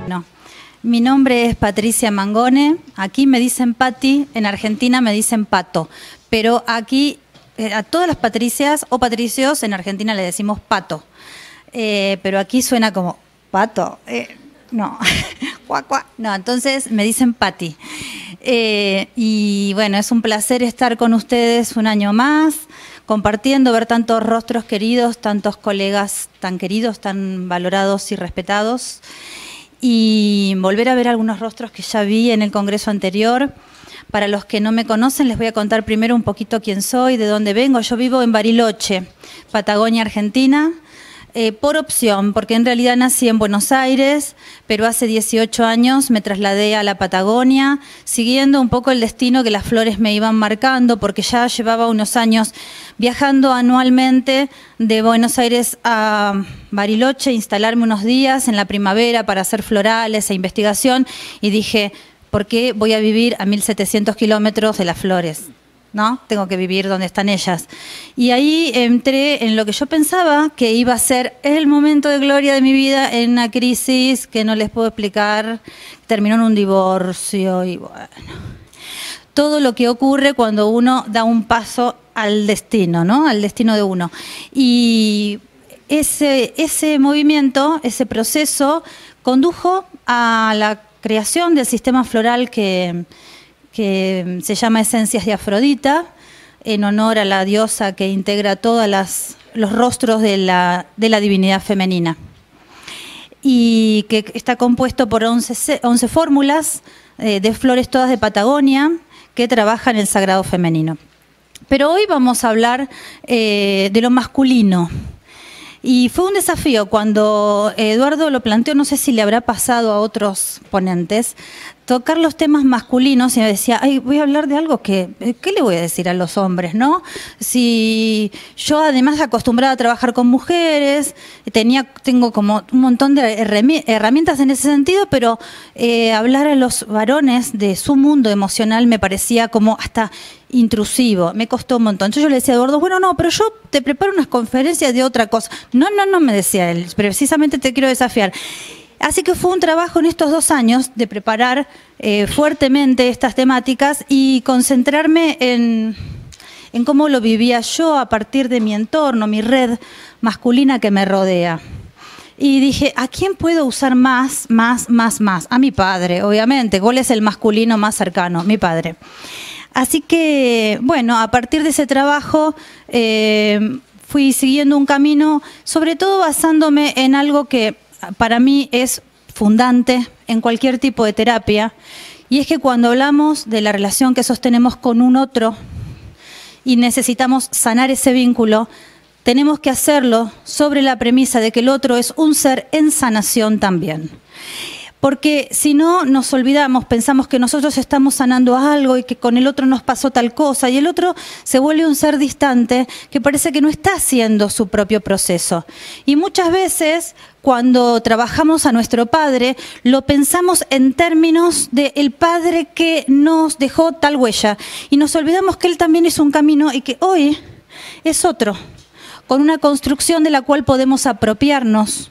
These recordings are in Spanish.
No. Mi nombre es Patricia Mangone, aquí me dicen Pati, en Argentina me dicen Pato, pero aquí a todas las Patricias o Patricios en Argentina le decimos Pato, pero aquí suena como Pato, no, no, entonces me dicen Pati. Y bueno, es un placer estar con ustedes un año más, compartiendo, ver tantos rostros queridos, tantos colegas tan queridos, tan valorados y respetados, y volver a ver algunos rostros que ya vi en el congreso anterior. Para los que no me conocen, les voy a contar primero un poquito quién soy, de dónde vengo. Yo vivo en Bariloche, Patagonia, Argentina, por opción, porque en realidad nací en Buenos Aires, pero hace 18 años me trasladé a la Patagonia, siguiendo un poco el destino que las flores me iban marcando, porque ya llevaba unos años viajando anualmente de Buenos Aires a Bariloche, instalarme unos días en la primavera para hacer florales e investigación, y dije, ¿por qué voy a vivir a 1700 kilómetros de las flores? ¿No? Tengo que vivir donde están ellas. Y ahí entré en lo que yo pensaba que iba a ser el momento de gloria de mi vida, en una crisis que no les puedo explicar, terminó en un divorcio y bueno, todo lo que ocurre cuando uno da un paso al destino, ¿no? Al destino de uno. Y ese movimiento, ese proceso, condujo a la creación del sistema floral que se llama Esencias de Afrodita, en honor a la diosa que integra todos los rostros de la divinidad femenina. Y que está compuesto por 11 fórmulas de flores todas de Patagonia que trabajan el sagrado femenino. Pero hoy vamos a hablar de lo masculino. Y fue un desafío cuando Eduardo lo planteó, no sé si le habrá pasado a otros ponentes, tocar los temas masculinos, y me decía, ay, voy a hablar de algo ¿qué le voy a decir a los hombres, no? Si yo además acostumbrada a trabajar con mujeres, tengo como un montón de herramientas en ese sentido, pero hablar a los varones de su mundo emocional me parecía como hasta intrusivo, me costó un montón. Entonces yo le decía a Eduardo, bueno, no, pero yo te preparo unas conferencias de otra cosa. No, me decía él, precisamente te quiero desafiar. Así que fue un trabajo en estos 2 años de preparar fuertemente estas temáticas y concentrarme en cómo lo vivía yo a partir de mi entorno, mi red masculina que me rodea. Y dije, ¿a quién puedo usar más? A mi padre, obviamente. ¿Cuál es el masculino más cercano? Mi padre. Así que, bueno, a partir de ese trabajo fui siguiendo un camino, sobre todo basándome en algo que para mí es fundante en cualquier tipo de terapia, y es que cuando hablamos de la relación que sostenemos con un otro y necesitamos sanar ese vínculo, tenemos que hacerlo sobre la premisa de que el otro es un ser en sanación también. Porque si no, nos olvidamos, pensamos que nosotros estamos sanando algo y que con el otro nos pasó tal cosa, y el otro se vuelve un ser distante que parece que no está haciendo su propio proceso. Y muchas veces, cuando trabajamos a nuestro padre, lo pensamos en términos de el padre que nos dejó tal huella, y nos olvidamos que él también es un camino y que hoy es otro, con una construcción de la cual podemos apropiarnos,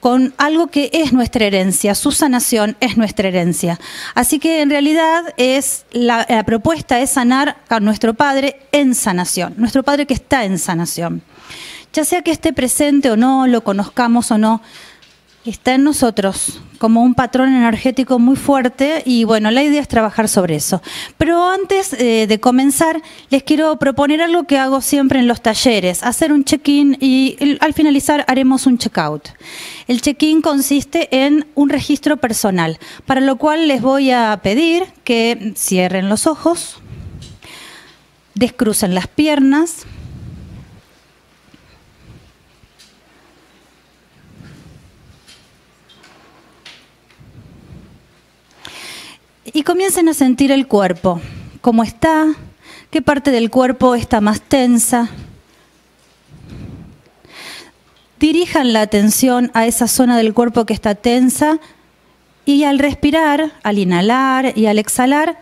con algo que es nuestra herencia, su sanación es nuestra herencia. Así que en realidad la propuesta es sanar a nuestro Padre en sanación, nuestro Padre que está en sanación. Ya sea que esté presente o no, lo conozcamos o no, está en nosotros como un patrón energético muy fuerte, y bueno, la idea es trabajar sobre eso. Pero antes de comenzar, les quiero proponer algo que hago siempre en los talleres, hacer un check-in, y al finalizar haremos un check-out. El check-in consiste en un registro personal, para lo cual les voy a pedir que cierren los ojos, descrucen las piernas, y comiencen a sentir el cuerpo, cómo está, qué parte del cuerpo está más tensa. Dirijan la atención a esa zona del cuerpo que está tensa, y al respirar, al inhalar y al exhalar,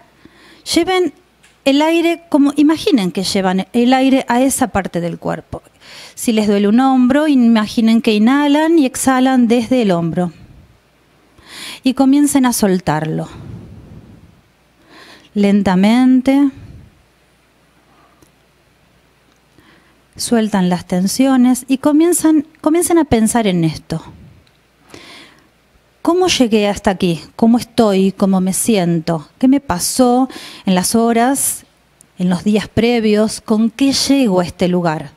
lleven el aire, imaginen que llevan el aire a esa parte del cuerpo. Si les duele un hombro, imaginen que inhalan y exhalan desde el hombro. y comiencen a soltarlo. Lentamente. Sueltan las tensiones y comiencen a pensar en esto. ¿Cómo llegué hasta aquí? ¿Cómo estoy? ¿Cómo me siento? ¿Qué me pasó en las horas, en los días previos? ¿Con qué llego a este lugar?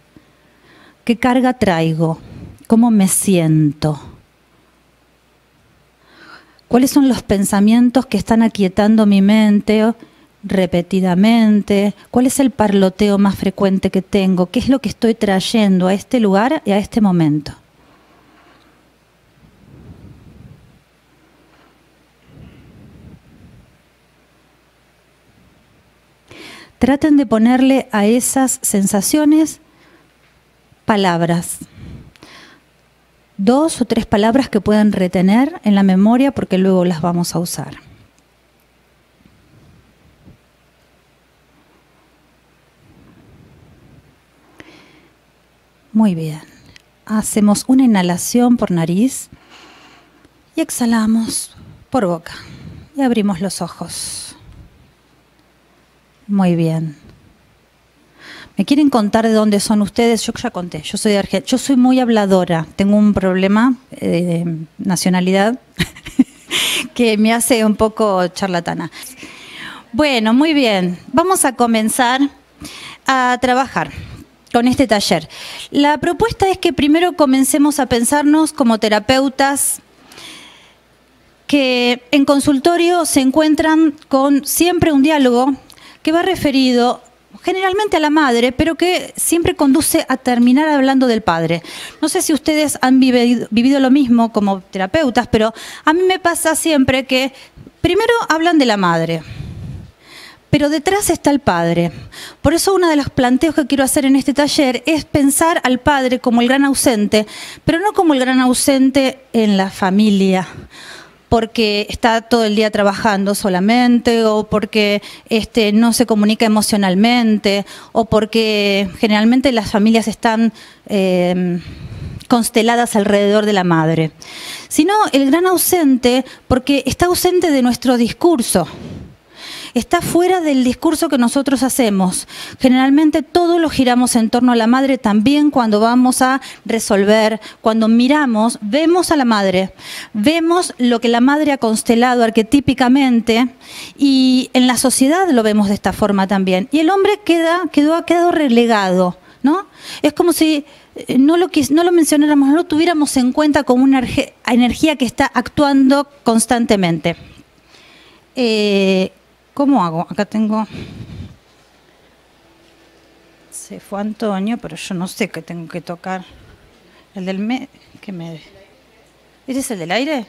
¿Qué carga traigo? ¿Cómo me siento? ¿Cuáles son los pensamientos que están aquietando mi mente repetidamente? ¿Cuál es el parloteo más frecuente que tengo? ¿Qué es lo que estoy trayendo a este lugar y a este momento? Traten de ponerle a esas sensaciones palabras. 2 o 3 palabras que puedan retener en la memoria porque luego las vamos a usar. Muy bien. Hacemos una inhalación por nariz y exhalamos por boca. Y abrimos los ojos. Muy bien. ¿Me quieren contar de dónde son ustedes? Yo ya conté. Yo soy de Argentina. Yo soy muy habladora. Tengo un problema de nacionalidad que me hace un poco charlatana. Bueno, muy bien. Vamos a comenzar a trabajar con este taller. La propuesta es que primero comencemos a pensarnos como terapeutas que en consultorio se encuentran con siempre un diálogo que va referido generalmente a la madre, pero que siempre conduce a terminar hablando del padre. No sé si ustedes han vivido lo mismo como terapeutas, pero a mí me pasa siempre que primero hablan de la madre, pero detrás está el padre. Por eso uno de los planteos que quiero hacer en este taller es pensar al padre como el gran ausente, pero no como el gran ausente en la familia, porque está todo el día trabajando solamente, o porque no se comunica emocionalmente, o porque generalmente las familias están consteladas alrededor de la madre. Sino el gran ausente porque está ausente de nuestro discurso. Está fuera del discurso que nosotros hacemos. Generalmente todo lo giramos en torno a la madre, también cuando vamos a resolver, cuando miramos, vemos a la madre, vemos lo que la madre ha constelado arquetípicamente y en la sociedad lo vemos de esta forma también. Y el hombre ha quedado relegado, ¿no? Es como si no lo mencionáramos, no lo tuviéramos en cuenta como una energía que está actuando constantemente. ¿Cómo hago? Acá tengo... Se fue Antonio, pero yo no sé qué tengo que tocar. El del... ¿Qué me... ¿Ese es el del aire?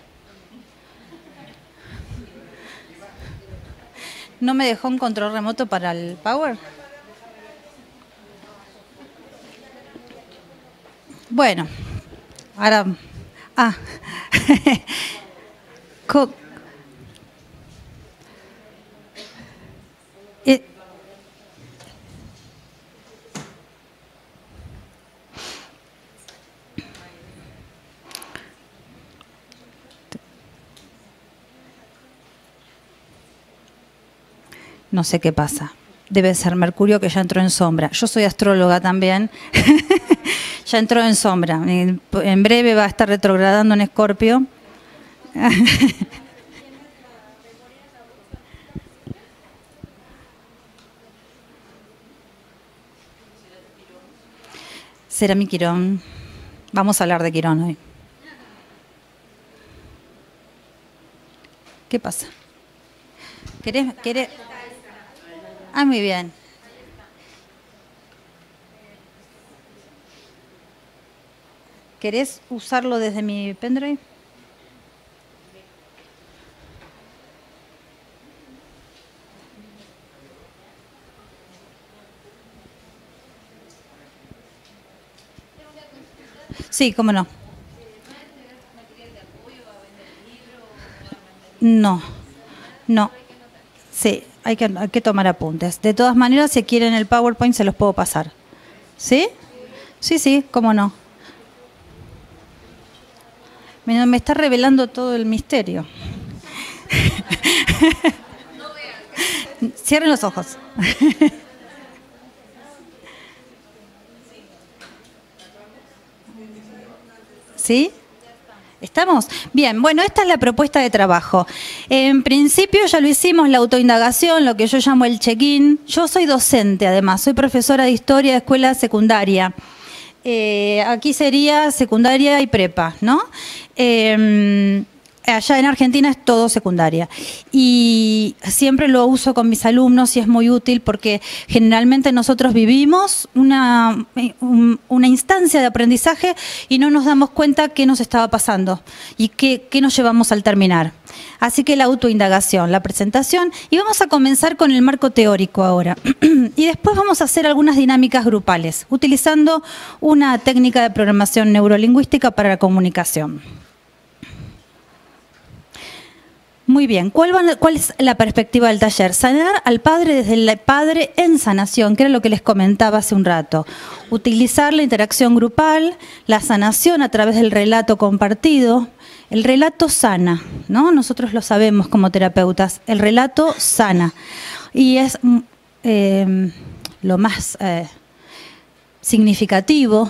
¿No me dejó un control remoto para el power? Bueno, ahora... No sé qué pasa. Debe ser Mercurio que ya entró en sombra. Yo soy astróloga también. Ya entró en sombra. En breve va a estar retrogradando en Escorpio. Será mi Quirón. Vamos a hablar de Quirón hoy. ¿Qué pasa? ¿Querés? Ah, muy bien. ¿Querés usarlo desde mi pendrive? Sí, cómo no. No. Sí, hay que tomar apuntes. De todas maneras, si quieren el PowerPoint, se los puedo pasar. ¿Sí? Sí, cómo no. Me está revelando todo el misterio. Cierren los ojos. ¿Sí? ¿Estamos? Bien, bueno, esta es la propuesta de trabajo. En principio ya lo hicimos, la autoindagación, lo que yo llamo el check-in. Yo soy docente, además, soy profesora de historia de escuela secundaria. Aquí sería secundaria y prepa, ¿no? Allá en Argentina es todo secundaria. Y siempre lo uso con mis alumnos y es muy útil porque generalmente nosotros vivimos una instancia de aprendizaje y no nos damos cuenta qué nos estaba pasando y qué nos llevamos al terminar. Así que la autoindagación, la presentación, y vamos a comenzar con el marco teórico ahora. Y después vamos a hacer algunas dinámicas grupales, utilizando una técnica de programación neurolingüística para la comunicación. Muy bien, ¿cuál es la perspectiva del taller? Sanar al padre desde el padre en sanación, que era lo que les comentaba hace un rato. Utilizar la interacción grupal, la sanación a través del relato compartido. El relato sana, ¿no? Nosotros lo sabemos como terapeutas. El relato sana. Y es lo más significativo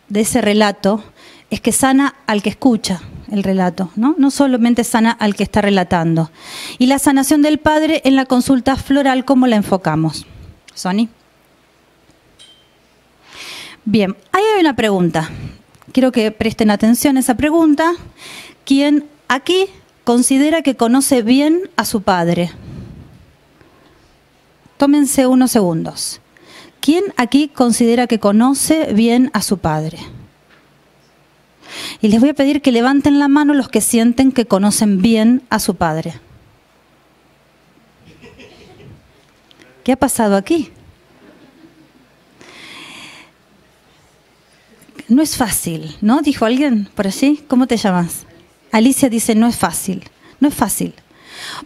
de ese relato es que sana al que escucha el relato, ¿no? No solamente sana al que está relatando. Y la sanación del padre en la consulta floral, ¿cómo la enfocamos? ¿Sony? Bien, ahí hay una pregunta. Quiero que presten atención a esa pregunta. ¿Quién aquí considera que conoce bien a su padre? Tómense unos segundos. ¿Quién aquí considera que conoce bien a su padre? Y les voy a pedir que levanten la mano los que sienten que conocen bien a su padre. ¿Qué ha pasado aquí? No es fácil, ¿no? ¿Dijo alguien por allí? ¿Cómo te llamas? Alicia dice, no es fácil. No es fácil.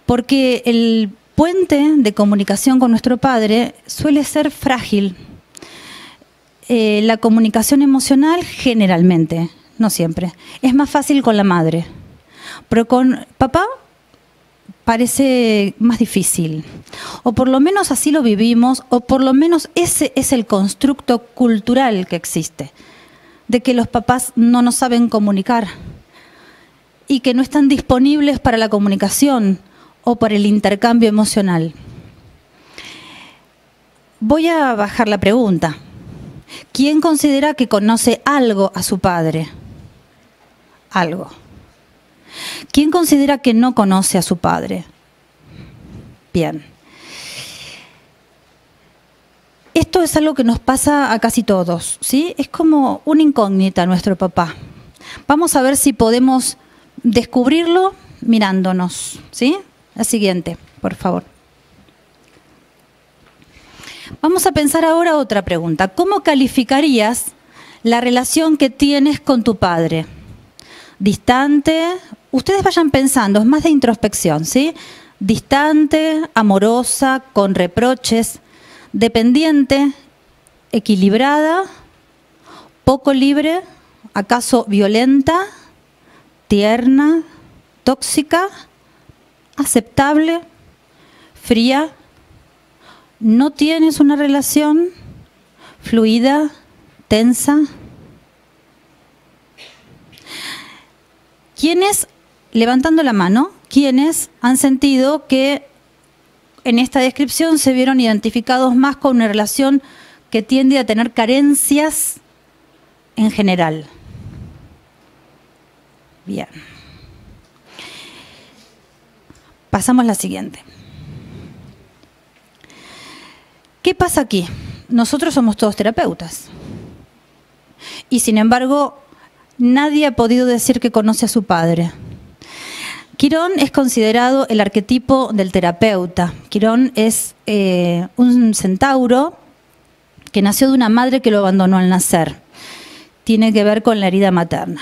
Porque el puente de comunicación con nuestro padre suele ser frágil. La comunicación emocional generalmente, no siempre, es más fácil con la madre. Pero con papá parece más difícil. O por lo menos así lo vivimos, o por lo menos ese es el constructo cultural que existe. De que los papás no nos saben comunicar y que no están disponibles para la comunicación o para el intercambio emocional. Voy a bajar la pregunta. ¿Quién considera que conoce algo a su padre? Algo. ¿Quién considera que no conoce a su padre? Bien. Esto es algo que nos pasa a casi todos, ¿sí? Es como una incógnita a nuestro papá. Vamos a ver si podemos descubrirlo mirándonos, ¿sí? La siguiente, por favor. Vamos a pensar ahora otra pregunta. ¿Cómo calificarías la relación que tienes con tu padre? Distante, ustedes vayan pensando, es más de introspección, ¿sí? Distante, amorosa, con reproches, dependiente, equilibrada, poco libre, acaso violenta, tierna, tóxica, aceptable, fría. ¿No tienes una relación fluida, tensa? ¿Quiénes, levantando la mano, quiénes han sentido que en esta descripción se vieron identificados más con una relación que tiende a tener carencias en general? Bien. Pasamos a la siguiente. ¿Qué pasa aquí? Nosotros somos todos terapeutas. Y sin embargo, nadie ha podido decir que conoce a su padre. Quirón es considerado el arquetipo del terapeuta. Quirón es un centauro que nació de una madre que lo abandonó al nacer. Tiene que ver con la herida materna.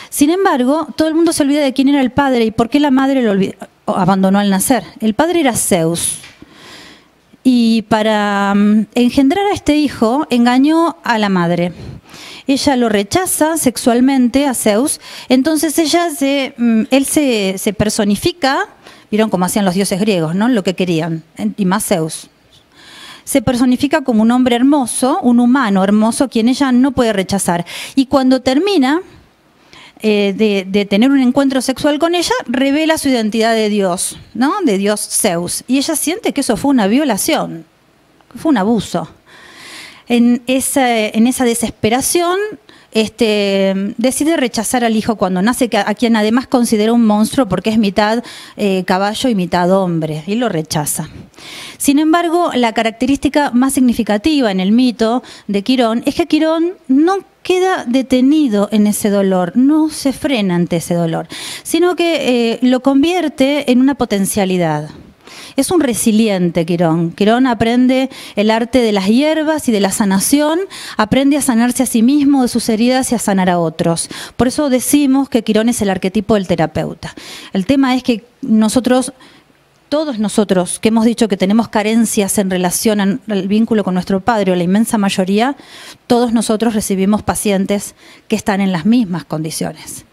Sin embargo, todo el mundo se olvida de quién era el padre y por qué la madre lo abandonó al nacer. El padre era Zeus. Y para engendrar a este hijo, engañó a la madre. Ella lo rechaza sexualmente a Zeus, entonces él se personifica vieron cómo hacían los dioses griegos, ¿no? Lo que querían, y más Zeus. Se personifica como un hombre hermoso, un humano hermoso, quien ella no puede rechazar. Y cuando termina de tener un encuentro sexual con ella, revela su identidad de Dios, ¿no? De Dios Zeus. Y ella siente que eso fue una violación, fue un abuso. En esa desesperación, decide rechazar al hijo cuando nace, a quien además considera un monstruo porque es mitad caballo y mitad hombre, y lo rechaza. Sin embargo, la característica más significativa en el mito de Quirón es que Quirón no queda detenido en ese dolor, no se frena ante ese dolor, sino que lo convierte en una potencialidad. Es un resiliente Quirón. Quirón aprende el arte de las hierbas y de la sanación, aprende a sanarse a sí mismo de sus heridas y a sanar a otros. Por eso decimos que Quirón es el arquetipo del terapeuta. El tema es que todos nosotros que hemos dicho que tenemos carencias en relación al vínculo con nuestro padre, o la inmensa mayoría, todos nosotros recibimos pacientes que están en las mismas condiciones.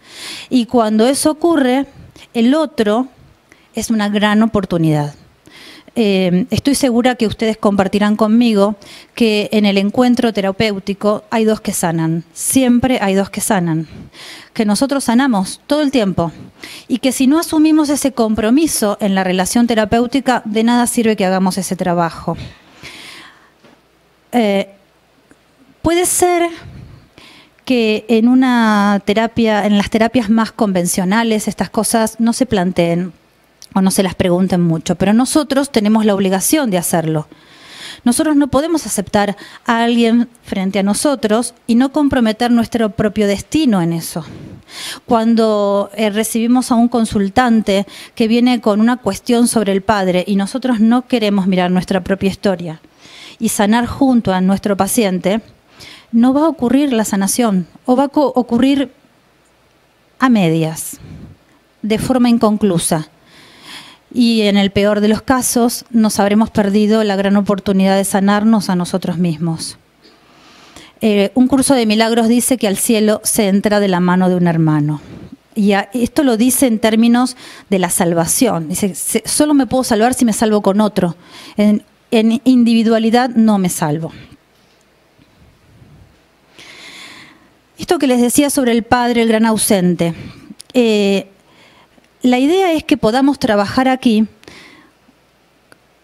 Y cuando eso ocurre, el otro es una gran oportunidad. Estoy segura que ustedes compartirán conmigo que en el encuentro terapéutico hay dos que sanan, siempre hay dos que sanan, que nosotros sanamos todo el tiempo y que si no asumimos ese compromiso en la relación terapéutica, de nada sirve que hagamos ese trabajo. Puede ser que en una terapia, en las terapias más convencionales, estas cosas no se planteen o no se las pregunten mucho, pero nosotros tenemos la obligación de hacerlo. Nosotros no podemos aceptar a alguien frente a nosotros y no comprometer nuestro propio destino en eso. Cuando recibimos a un consultante que viene con una cuestión sobre el padre y nosotros no queremos mirar nuestra propia historia y sanar junto a nuestro paciente, no va a ocurrir la sanación o va a ocurrir a medias, de forma inconclusa. Y en el peor de los casos nos habremos perdido la gran oportunidad de sanarnos a nosotros mismos. Un curso de milagros dice que al cielo se entra de la mano de un hermano. Y esto lo dice en términos de la salvación. Dice, solo me puedo salvar si me salvo con otro. En individualidad no me salvo. Esto que les decía sobre el padre, el gran ausente. La idea es que podamos trabajar aquí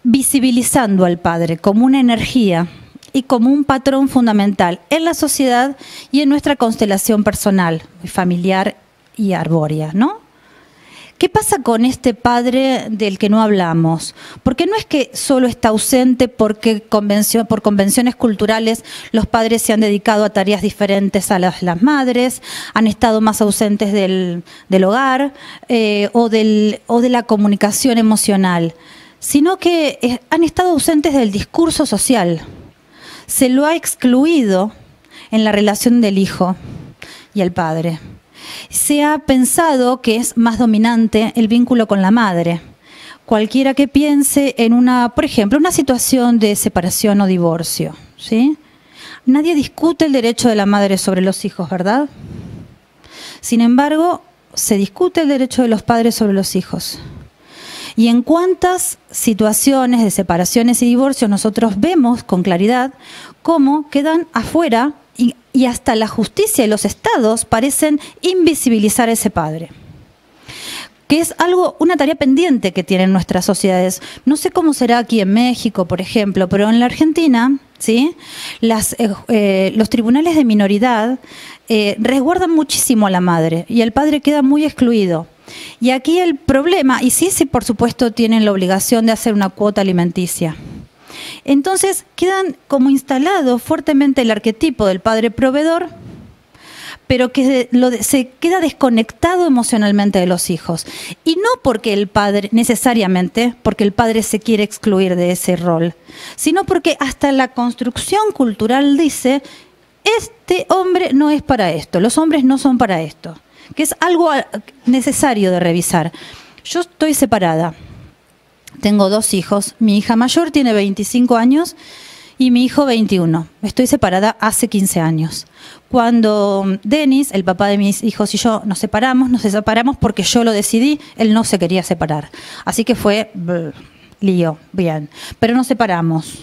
visibilizando al padre como una energía y como un patrón fundamental en la sociedad y en nuestra constelación personal, familiar y arbórea, ¿no? ¿Qué pasa con este padre del que no hablamos? Porque no es que solo está ausente porque por convenciones culturales los padres se han dedicado a tareas diferentes a las madres, han estado más ausentes del hogar o de la comunicación emocional, sino que han estado ausentes del discurso social. Se lo ha excluido en la relación del hijo y el padre. Se ha pensado que es más dominante el vínculo con la madre. Cualquiera que piense en por ejemplo, una situación de separación o divorcio, ¿sí? Nadie discute el derecho de la madre sobre los hijos, ¿verdad? Sin embargo, se discute el derecho de los padres sobre los hijos. Y en cuántas situaciones de separaciones y divorcios nosotros vemos con claridad cómo quedan afuera y hasta la justicia y los estados parecen invisibilizar a ese padre. Que es una tarea pendiente que tienen nuestras sociedades. No sé cómo será aquí en México, por ejemplo, pero en la Argentina, ¿sí? Los tribunales de minoridad resguardan muchísimo a la madre y el padre queda muy excluido. Y aquí el problema, y sí, por supuesto, tienen la obligación de hacer una cuota alimenticia. Entonces quedan como instalado fuertemente el arquetipo del padre proveedor, pero que se queda desconectado emocionalmente de los hijos. Y no porque necesariamente porque el padre se quiere excluir de ese rol, sino porque hasta la construcción cultural dice, este hombre no es para esto, los hombres no son para esto, que es algo necesario de revisar. Yo estoy separada. Tengo 2 hijos. Mi hija mayor tiene 25 años y mi hijo 21. Estoy separada hace 15 años. Cuando Denis, el papá de mis hijos y yo nos separamos porque yo lo decidí, él no se quería separar. Así que fue lío, bien. Pero nos separamos.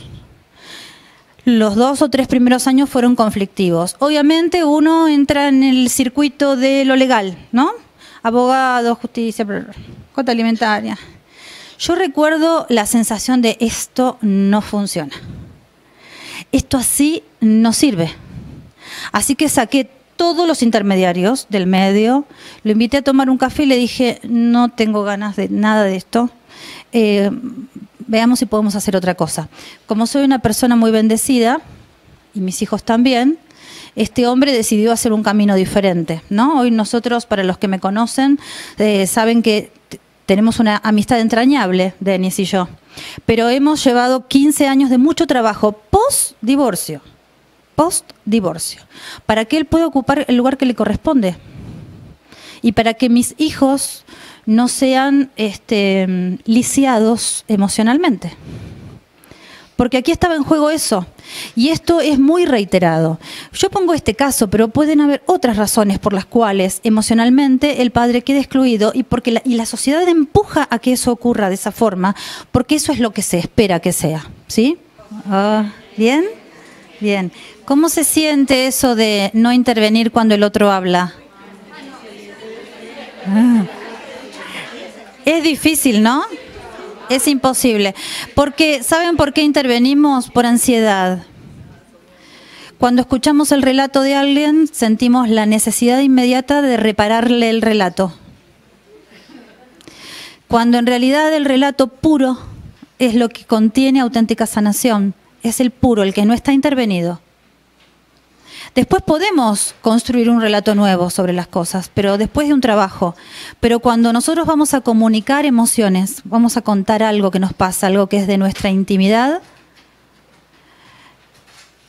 Los 2 o 3 primeros años fueron conflictivos. Obviamente uno entra en el circuito de lo legal, ¿no? Abogado, justicia, cuota alimentaria. Yo recuerdo la sensación de esto no funciona. Esto así no sirve. Así que saqué todos los intermediarios del medio, lo invité a tomar un café y le dije, no tengo ganas de nada de esto. Veamos si podemos hacer otra cosa. Como soy una persona muy bendecida, y mis hijos también, este hombre decidió hacer un camino diferente, ¿no? Hoy nosotros, para los que me conocen, saben que tenemos una amistad entrañable, Denis y yo, pero hemos llevado 15 años de mucho trabajo post-divorcio, para que él pueda ocupar el lugar que le corresponde y para que mis hijos no sean lisiados emocionalmente. Porque aquí estaba en juego eso. Y esto es muy reiterado. Yo pongo este caso, pero pueden haber otras razones por las cuales emocionalmente el padre queda excluido y la sociedad empuja a que eso ocurra de esa forma, porque eso es lo que se espera que sea. ¿Sí? ¿Bien? Bien. ¿Cómo se siente eso de no intervenir cuando el otro habla? Es difícil, ¿no? Es imposible. Porque, ¿saben por qué intervenimos? Por ansiedad. Cuando escuchamos el relato de alguien, sentimos la necesidad inmediata de repararle el relato. Cuando en realidad el relato puro es lo que contiene auténtica sanación. Es el puro, el que no está intervenido. Después podemos construir un relato nuevo sobre las cosas, pero después de un trabajo. Pero cuando nosotros vamos a comunicar emociones, vamos a contar algo que nos pasa, algo que es de nuestra intimidad,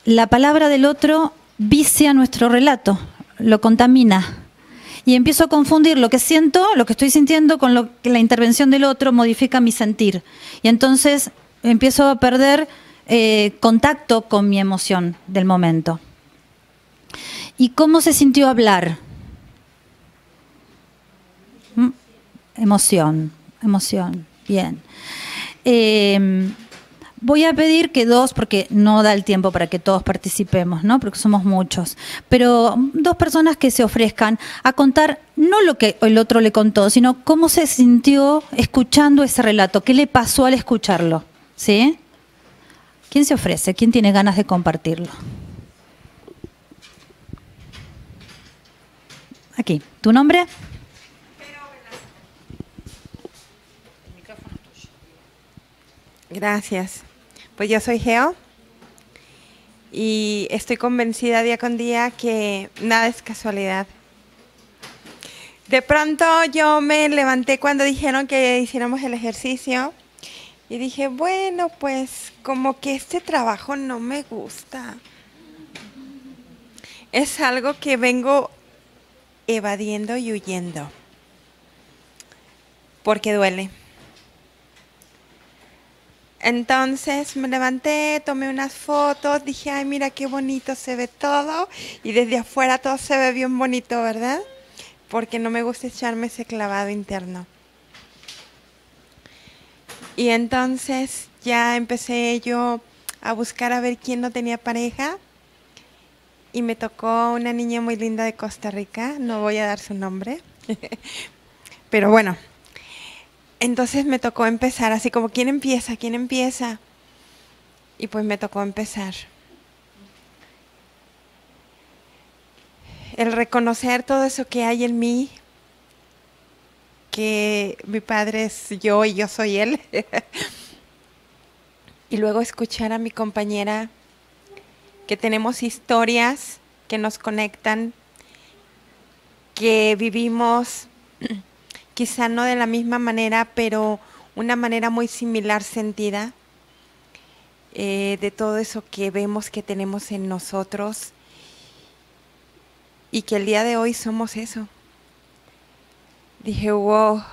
la palabra del otro vicia nuestro relato, lo contamina. Y empiezo a confundir lo que siento, lo que estoy sintiendo, con lo que la intervención del otro modifica mi sentir. Y entonces empiezo a perder contacto con mi emoción del momento. ¿Y cómo se sintió hablar? Emoción, bien. Voy a pedir que porque no da el tiempo para que todos participemos, ¿no? Porque somos muchos, pero 2 personas que se ofrezcan a contar no lo que el otro le contó, sino cómo se sintió escuchando ese relato, qué le pasó al escucharlo, ¿sí? ¿Quién se ofrece? ¿Quién tiene ganas de compartirlo? Aquí, ¿tu nombre? Gracias. Pues yo soy Geo y estoy convencida día con día que nada es casualidad. De pronto yo me levanté cuando dijeron que hiciéramos el ejercicio y dije, bueno, pues como que este trabajo no me gusta. Es algo que vengo evadiendo y huyendo, porque duele. Entonces me levanté, tomé unas fotos, dije, ay, mira qué bonito se ve todo, y desde afuera todo se ve bien bonito, ¿verdad? Porque no me gusta echarme ese clavado interno. Y entonces ya empecé yo a buscar a ver quién no tenía pareja, y me tocó una niña muy linda de Costa Rica, no voy a dar su nombre, pero bueno, entonces me tocó empezar así como, ¿quién empieza? ¿Quién empieza? Y pues me tocó empezar. El reconocer todo eso que hay en mí, que mi padre es yo y yo soy él, y luego escuchar a mi compañera que tenemos historias que nos conectan, que vivimos quizá no de la misma manera, pero una manera muy similar sentida, de todo eso que vemos que tenemos en nosotros y que el día de hoy somos eso. Dije, wow,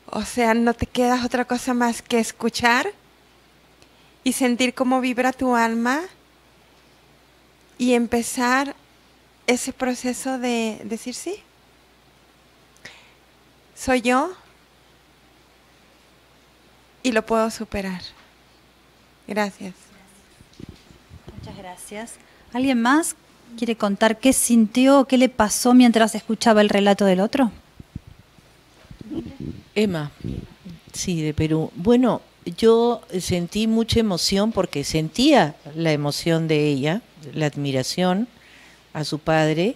o sea, no te queda otra cosa más que escuchar y sentir cómo vibra tu alma y empezar ese proceso de decir sí. Soy yo y lo puedo superar. Gracias. Muchas gracias. ¿Alguien más quiere contar qué sintió, qué le pasó mientras escuchaba el relato del otro? Emma, sí, de Perú. Bueno, yo sentí mucha emoción porque sentía la emoción de ella, la admiración a su padre,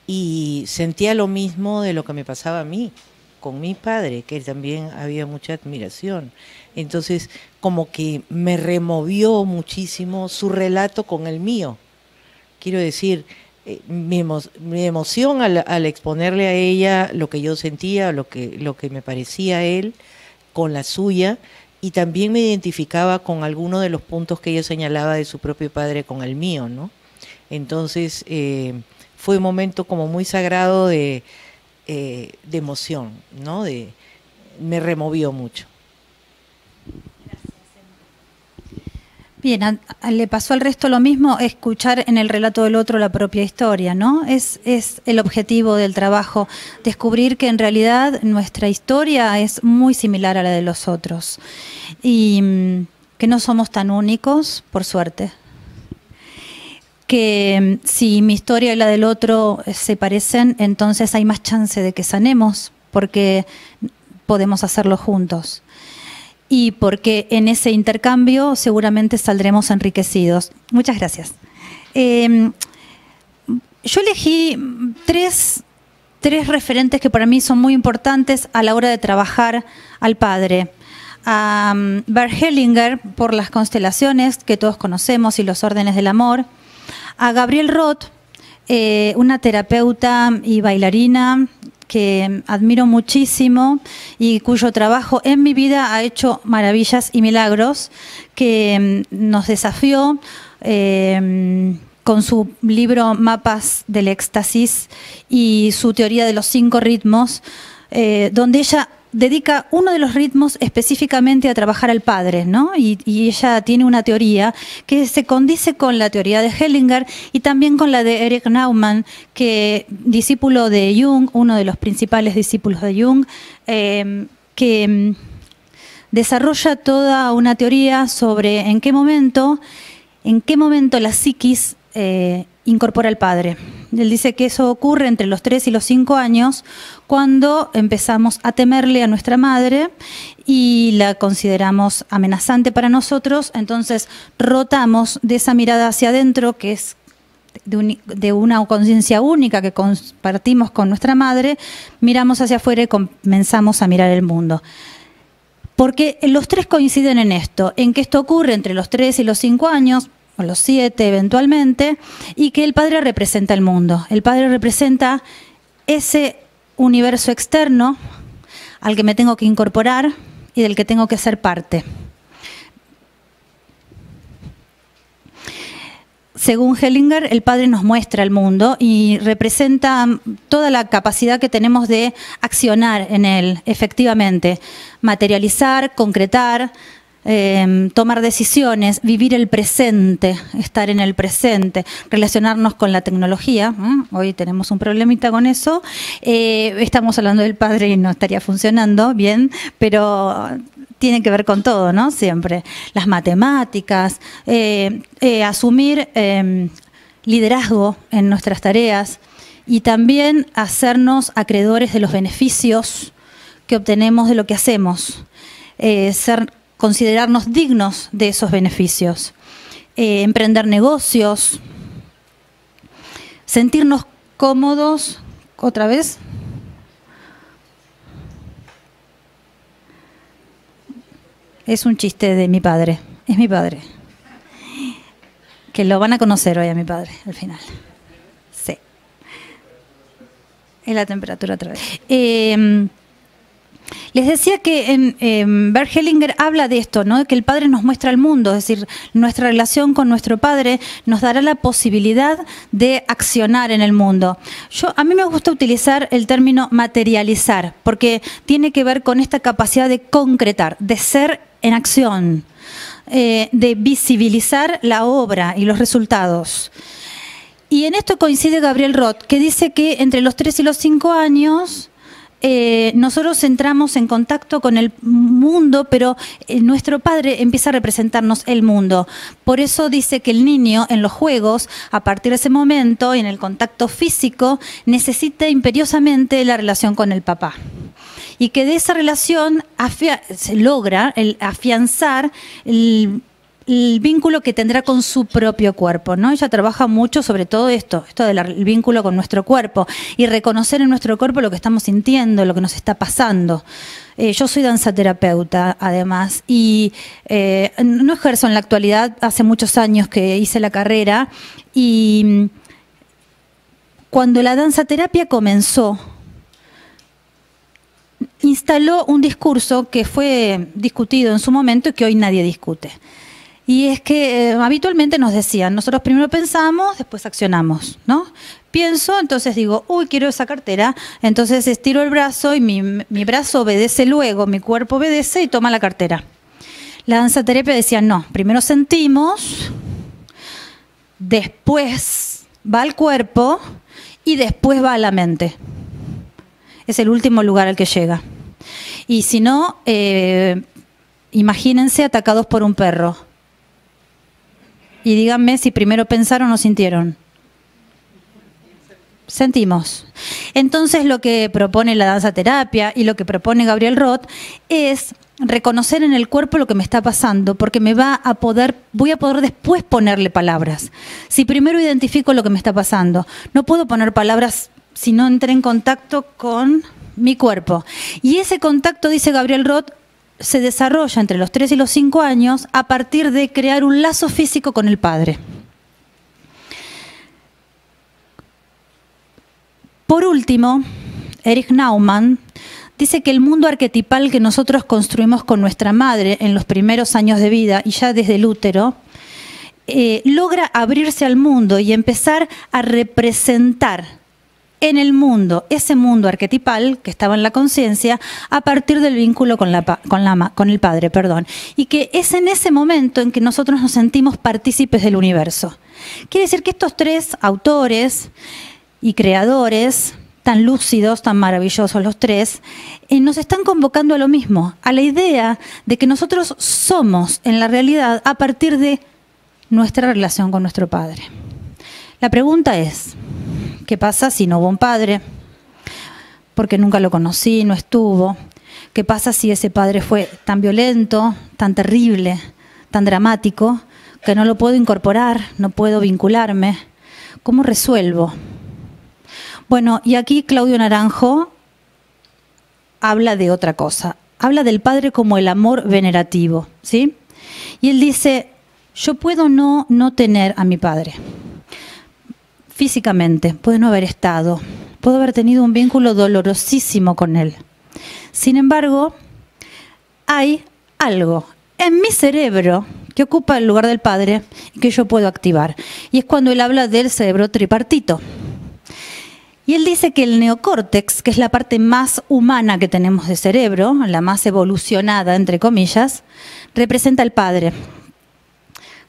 y sentía lo mismo de lo que me pasaba a mí, con mi padre, que también había mucha admiración. Entonces, como que me removió muchísimo su relato con el mío. Quiero decir, mi emoción al exponerle a ella lo que yo sentía, lo que me parecía a él, con la suya, y también me identificaba con algunos de los puntos que ella señalaba de su propio padre con el mío, ¿no? Entonces, fue un momento como muy sagrado de emoción, ¿no? Me removió mucho. Bien, le pasó al resto lo mismo, escuchar en el relato del otro la propia historia, ¿no? Es el objetivo del trabajo, descubrir que en realidad nuestra historia es muy similar a la de los otros y que no somos tan únicos, por suerte. Que si mi historia y la del otro se parecen, entonces hay más chance de que sanemos, porque podemos hacerlo juntos. Y porque en ese intercambio seguramente saldremos enriquecidos. Muchas gracias. Yo elegí tres referentes que para mí son muy importantes a la hora de trabajar al padre. A Bert Hellinger, por las constelaciones que todos conocemos y los órdenes del amor. A Gabrielle Roth, una terapeuta y bailarina que admiro muchísimo y cuyo trabajo en mi vida ha hecho maravillas y milagros, que nos desafió con su libro Mapas del Éxtasis y su teoría de los 5 ritmos, donde ella dedica uno de los ritmos específicamente a trabajar al padre, ¿no? Y ella tiene una teoría que se condice con la teoría de Hellinger y también con la de Erich Naumann, que discípulo de Jung, uno de los principales discípulos de Jung, que desarrolla toda una teoría sobre en qué momento la psiquis incorpora al padre. Él dice que eso ocurre entre los 3 y los 5 años, cuando empezamos a temerle a nuestra madre y la consideramos amenazante para nosotros, entonces rotamos de esa mirada hacia adentro, que es de una conciencia única que compartimos con nuestra madre, miramos hacia afuera y comenzamos a mirar el mundo. Porque los 3 coinciden en esto, en que esto ocurre entre los 3 y los 5 años, o los 7 eventualmente, y que el padre representa el mundo. El padre representa ese universo externo al que me tengo que incorporar y del que tengo que ser parte. Según Hellinger, el padre nos muestra el mundo y representa toda la capacidad que tenemos de accionar en él, efectivamente, materializar, concretar, tomar decisiones, vivir el presente, estar en el presente, relacionarnos con la tecnología. Hoy tenemos un problemita con eso. Estamos hablando del padre y no estaría funcionando bien, pero tiene que ver con todo, ¿no? Siempre. Las matemáticas, asumir liderazgo en nuestras tareas y también hacernos acreedores de los beneficios que obtenemos de lo que hacemos. Considerarnos dignos de esos beneficios, emprender negocios, sentirnos cómodos, otra vez, es un chiste de mi padre, es mi padre, que lo van a conocer hoy a mi padre al final, sí, es la temperatura otra vez. Les decía que Bert Hellinger habla de esto, ¿no? Que el padre nos muestra el mundo, es decir, nuestra relación con nuestro padre nos dará la posibilidad de accionar en el mundo. A mí me gusta utilizar el término materializar, porque tiene que ver con esta capacidad de concretar, de ser en acción. de visibilizar la obra y los resultados. Y en esto coincide Gabriel Roth, que dice que entre los 3 y los 5 años nosotros entramos en contacto con el mundo, pero nuestro padre empieza a representarnos el mundo. Por eso dice que el niño en los juegos, a partir de ese momento y en el contacto físico, necesita imperiosamente la relación con el papá. Y que de esa relación se logra afianzar el vínculo que tendrá con su propio cuerpo, ¿no? Ella trabaja mucho sobre todo esto del vínculo con nuestro cuerpo y reconocer en nuestro cuerpo lo que estamos sintiendo, lo que nos está pasando. Yo soy danzaterapeuta, además, y no ejerzo en la actualidad, hace muchos años que hice la carrera, y cuando la danzaterapia comenzó, instaló un discurso que fue discutido en su momento y que hoy nadie discute. Y es que habitualmente nos decían, nosotros primero pensamos, después accionamos, ¿no? Pienso, entonces digo, uy, quiero esa cartera, entonces estiro el brazo y mi brazo obedece luego, mi cuerpo obedece y toma la cartera. La danzaterapia decía, no, primero sentimos, después va al cuerpo y después va a la mente. Es el último lugar al que llega. Y si no, imagínense atacados por un perro. Y díganme si primero pensaron o sintieron. Sentimos. Entonces lo que propone la danzaterapia y lo que propone Gabriel Roth es reconocer en el cuerpo lo que me está pasando, porque voy a poder después ponerle palabras. Si primero identifico lo que me está pasando, no puedo poner palabras si no entré en contacto con mi cuerpo. Y ese contacto, dice Gabriel Roth, se desarrolla entre los 3 y los 5 años a partir de crear un lazo físico con el padre. Por último, Erich Naumann dice que el mundo arquetipal que nosotros construimos con nuestra madre en los primeros años de vida y ya desde el útero, logra abrirse al mundo y empezar a representar en el mundo, ese mundo arquetipal que estaba en la conciencia, a partir del vínculo con el padre, y que es en ese momento en que nosotros nos sentimos partícipes del universo. Quiere decir que estos 3 autores y creadores, tan lúcidos, tan maravillosos los 3, nos están convocando a lo mismo, a la idea de que nosotros somos en la realidad a partir de nuestra relación con nuestro padre. La pregunta es, ¿qué pasa si no hubo un padre? Porque nunca lo conocí, no estuvo. ¿Qué pasa si ese padre fue tan violento, tan terrible, tan dramático, que no lo puedo incorporar, no puedo vincularme? ¿Cómo resuelvo? Bueno, y aquí Claudio Naranjo habla de otra cosa. Habla del padre como el amor venerativo, ¿sí? Y él dice, yo puedo no tener a mi padre. Físicamente, puede no haber estado, puedo haber tenido un vínculo dolorosísimo con él. Sin embargo, hay algo en mi cerebro que ocupa el lugar del padre y que yo puedo activar. Y es cuando él habla del cerebro tripartito. Y él dice que el neocórtex, que es la parte más humana que tenemos de cerebro, la más evolucionada, entre comillas, representa al padre.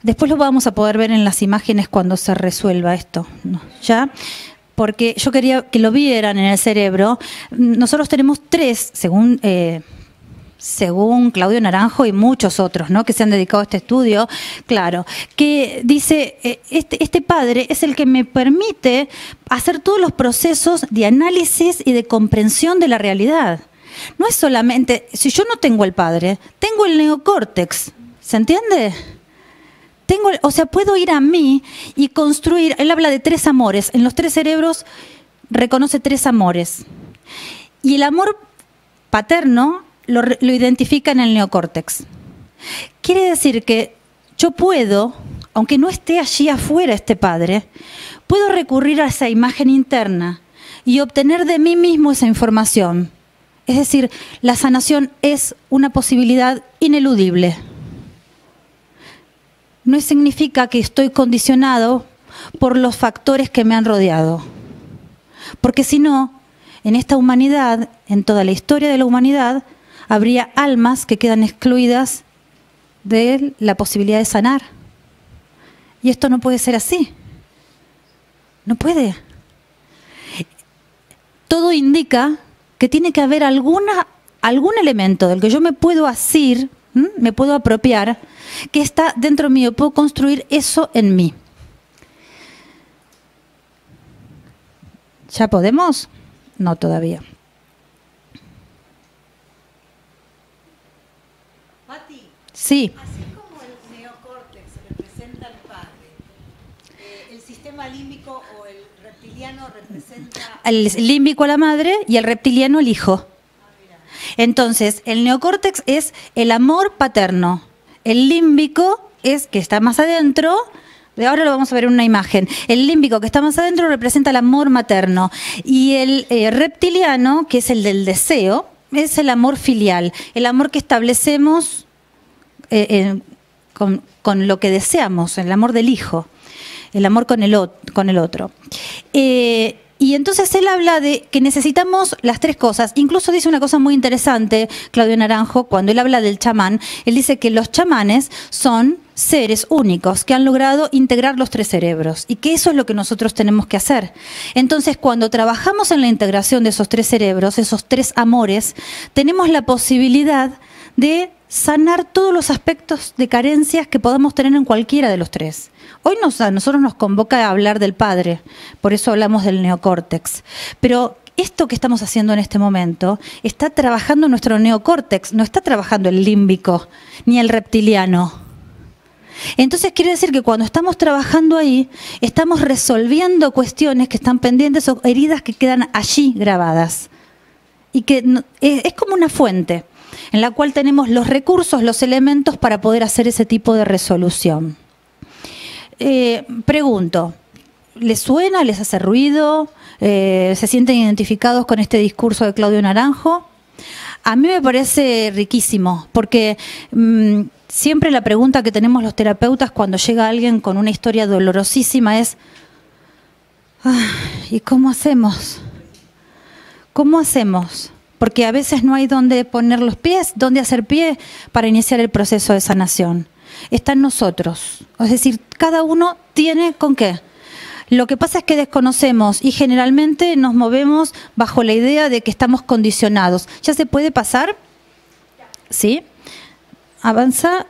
Después lo vamos a poder ver en las imágenes cuando se resuelva esto, ¿no? ¿Ya? Porque yo quería que lo vieran en el cerebro. Nosotros tenemos 3, según Claudio Naranjo y muchos otros, ¿no?, que se han dedicado a este estudio, claro, que dice, este padre es el que me permite hacer todos los procesos de análisis y de comprensión de la realidad. No es solamente, si yo no tengo el padre, tengo el neocórtex, ¿se entiende? Puedo ir a mí y construir, él habla de 3 amores, en los 3 cerebros reconoce 3 amores. Y el amor paterno lo identifica en el neocórtex. Quiere decir que yo puedo, aunque no esté allí afuera este padre, puedo recurrir a esa imagen interna y obtener de mí mismo esa información. Es decir, la sanación es una posibilidad ineludible. No significa que estoy condicionado por los factores que me han rodeado. Porque si no, en esta humanidad, en toda la historia de la humanidad, habría almas que quedan excluidas de la posibilidad de sanar. Y esto no puede ser así. No puede. Todo indica que tiene que haber algún elemento del que yo me puedo asir, me puedo apropiar, que está dentro mío, puedo construir eso en mí. ¿Ya podemos? No todavía. Pati, Sí. así como el neocórtex representa al padre, el sistema límbico o el reptiliano representa... El límbico a la madre y el reptiliano al hijo. Entonces, el neocórtex es el amor paterno. El límbico es, que está más adentro, ahora lo vamos a ver en una imagen. El límbico que está más adentro representa el amor materno. Y el reptiliano, que es el del deseo, es el amor filial. El amor que establecemos con lo que deseamos, el amor del hijo. El amor con el otro. Y entonces él habla de que necesitamos las tres cosas. Incluso dice una cosa muy interesante, Claudio Naranjo, cuando él habla del chamán. Él dice que los chamanes son seres únicos que han logrado integrar los tres cerebros y que eso es lo que nosotros tenemos que hacer. Entonces, cuando trabajamos en la integración de esos tres cerebros, esos tres amores, tenemos la posibilidad de sanar todos los aspectos de carencias que podamos tener en cualquiera de los tres. Hoy a nosotros nos convoca a hablar del padre, por eso hablamos del neocórtex. Pero esto que estamos haciendo en este momento está trabajando nuestro neocórtex, no está trabajando el límbico ni el reptiliano. Entonces quiere decir que cuando estamos trabajando ahí, estamos resolviendo cuestiones que están pendientes o heridas que quedan allí grabadas. Y que es como una fuente en la cual tenemos los recursos, los elementos para poder hacer ese tipo de resolución. Pregunto, ¿les suena? ¿Les hace ruido? ¿Se sienten identificados con este discurso de Claudio Naranjo? A mí me parece riquísimo, porque siempre la pregunta que tenemos los terapeutas cuando llega alguien con una historia dolorosísima es ¿y cómo hacemos? ¿Cómo hacemos? Porque a veces no hay dónde poner los pies, dónde hacer pie para iniciar el proceso de sanación. Está en nosotros. Es decir, cada uno tiene con qué. Lo que pasa es que desconocemos y generalmente nos movemos bajo la idea de que estamos condicionados. ¿Ya se puede pasar? ¿Sí? Avanza.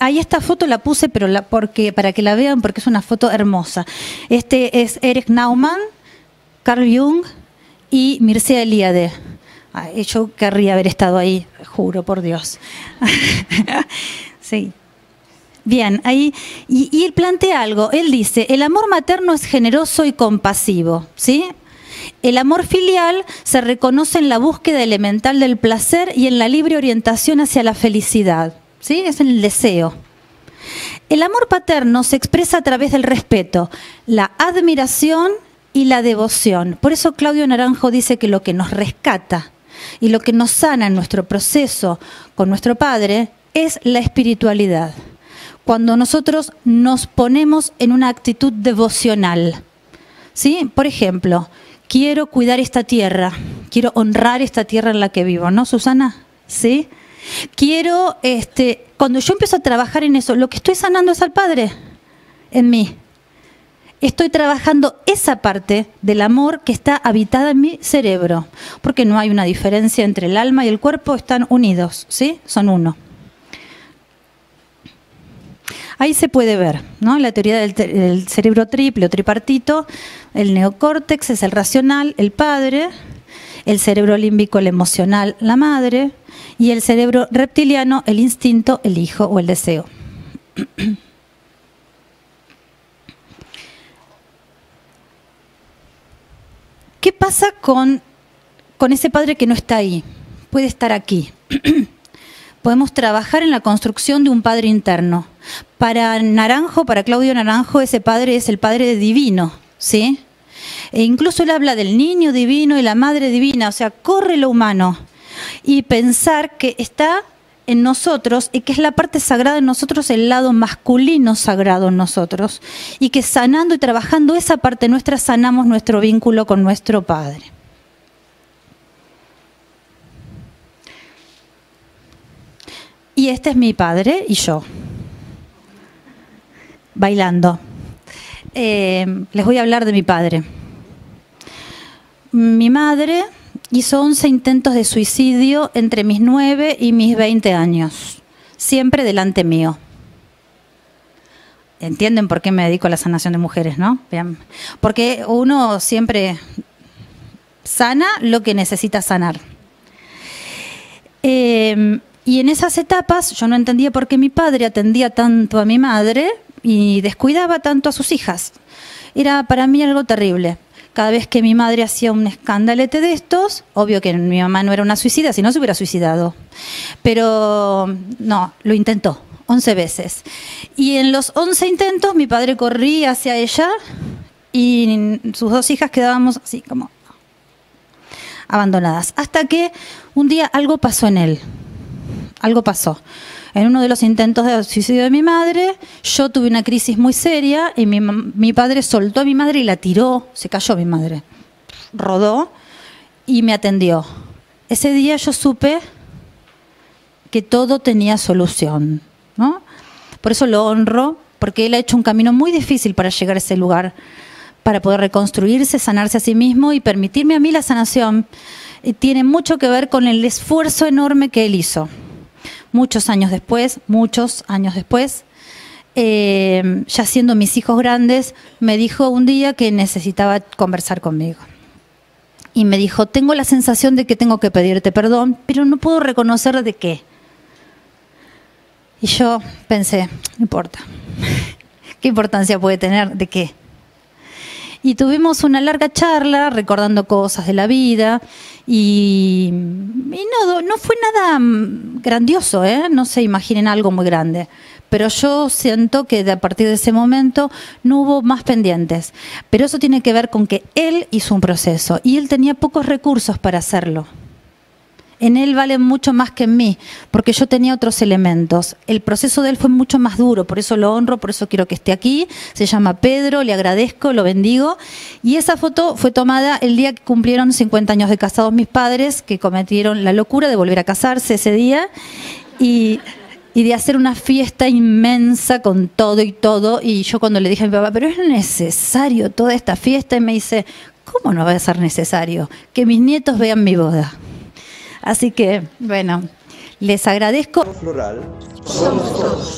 Ahí esta foto la puse, pero para que la vean, porque es una foto hermosa. Este es Erich Naumann, Carl Jung y Mircea Eliade. Yo querría haber estado ahí, juro por Dios. Sí. Bien, ahí, y él plantea algo. Él dice, el amor materno es generoso y compasivo, ¿sí? El amor filial se reconoce en la búsqueda elemental del placer y en la libre orientación hacia la felicidad, ¿sí? Es el deseo. El amor paterno se expresa a través del respeto, la admiración y la devoción. Por eso Claudio Naranjo dice que lo que nos rescata y lo que nos sana en nuestro proceso con nuestro padre es la espiritualidad. Cuando nosotros nos ponemos en una actitud devocional, ¿sí? Por ejemplo, quiero cuidar esta tierra, quiero honrar esta tierra en la que vivo, ¿no, Susana? ¿Sí? Quiero, cuando yo empiezo a trabajar en eso, lo que estoy sanando es al Padre en mí. Estoy trabajando esa parte del amor que está habitada en mi cerebro, porque no hay una diferencia entre el alma y el cuerpo, están unidos, ¿sí? Son uno. Ahí se puede ver, ¿no? La teoría del cerebro triple o tripartito. El neocórtex es el racional, el padre, el cerebro límbico, el emocional, la madre, y el cerebro reptiliano, el instinto, el hijo o el deseo. ¿Qué pasa con ese padre que no está ahí? Puede estar aquí. Podemos trabajar en la construcción de un padre interno. Para Naranjo, para Claudio Naranjo, ese padre es el padre divino, ¿sí? E incluso él habla del niño divino y la madre divina, o sea, corre lo humano. Y pensar que está en nosotros y que es la parte sagrada en nosotros, el lado masculino sagrado en nosotros. Y que sanando y trabajando esa parte nuestra, sanamos nuestro vínculo con nuestro padre. Y este es mi padre y yo, bailando. Les voy a hablar de mi padre. Mi madre hizo 11 intentos de suicidio entre mis 9 y mis 20 años, siempre delante mío. ¿Entienden por qué me dedico a la sanación de mujeres, no? Vean. Porque uno siempre sana lo que necesita sanar. Y en esas etapas yo no entendía por qué mi padre atendía tanto a mi madre y descuidaba tanto a sus hijas. Era para mí algo terrible. Cada vez que mi madre hacía un escandalete de estos, obvio que mi mamá no era una suicida, si no se hubiera suicidado. Pero no, lo intentó 11 veces. Y en los 11 intentos mi padre corría hacia ella y sus 2 hijas quedábamos así como abandonadas. Hasta que un día algo pasó en él. Algo pasó. En uno de los intentos de suicidio de mi madre, yo tuve una crisis muy seria y mi padre soltó a mi madre y la tiró. Se cayó mi madre. Rodó y me atendió. Ese día yo supe que todo tenía solución, ¿no? Por eso lo honro, porque él ha hecho un camino muy difícil para llegar a ese lugar, para poder reconstruirse, sanarse a sí mismo y permitirme a mí la sanación. Tiene mucho que ver con el esfuerzo enorme que él hizo. Muchos años después, ya siendo mis hijos grandes, me dijo un día que necesitaba conversar conmigo. Y me dijo, tengo la sensación de que tengo que pedirte perdón, pero no puedo reconocer de qué. Y yo pensé, no importa, ¿qué importancia puede tener de qué? Y tuvimos una larga charla recordando cosas de la vida y no fue nada grandioso, ¿eh? No se imaginen algo muy grande. Pero yo siento que a partir de ese momento no hubo más pendientes. Pero eso tiene que ver con que él hizo un proceso y él tenía pocos recursos para hacerlo. En él vale mucho más que en mí, porque yo tenía otros elementos. El proceso de él fue mucho más duro, por eso lo honro, por eso quiero que esté aquí. Se llama Pedro, le agradezco, lo bendigo. Y esa foto fue tomada el día que cumplieron 50 años de casados mis padres, que cometieron la locura de volver a casarse ese día y de hacer una fiesta inmensa con todo y todo. Y yo cuando le dije a mi papá, pero es necesario toda esta fiesta, y me dice, ¿cómo no va a ser necesario? Que mis nietos vean mi boda. Así que, bueno, les agradezco. Floral, somos todos.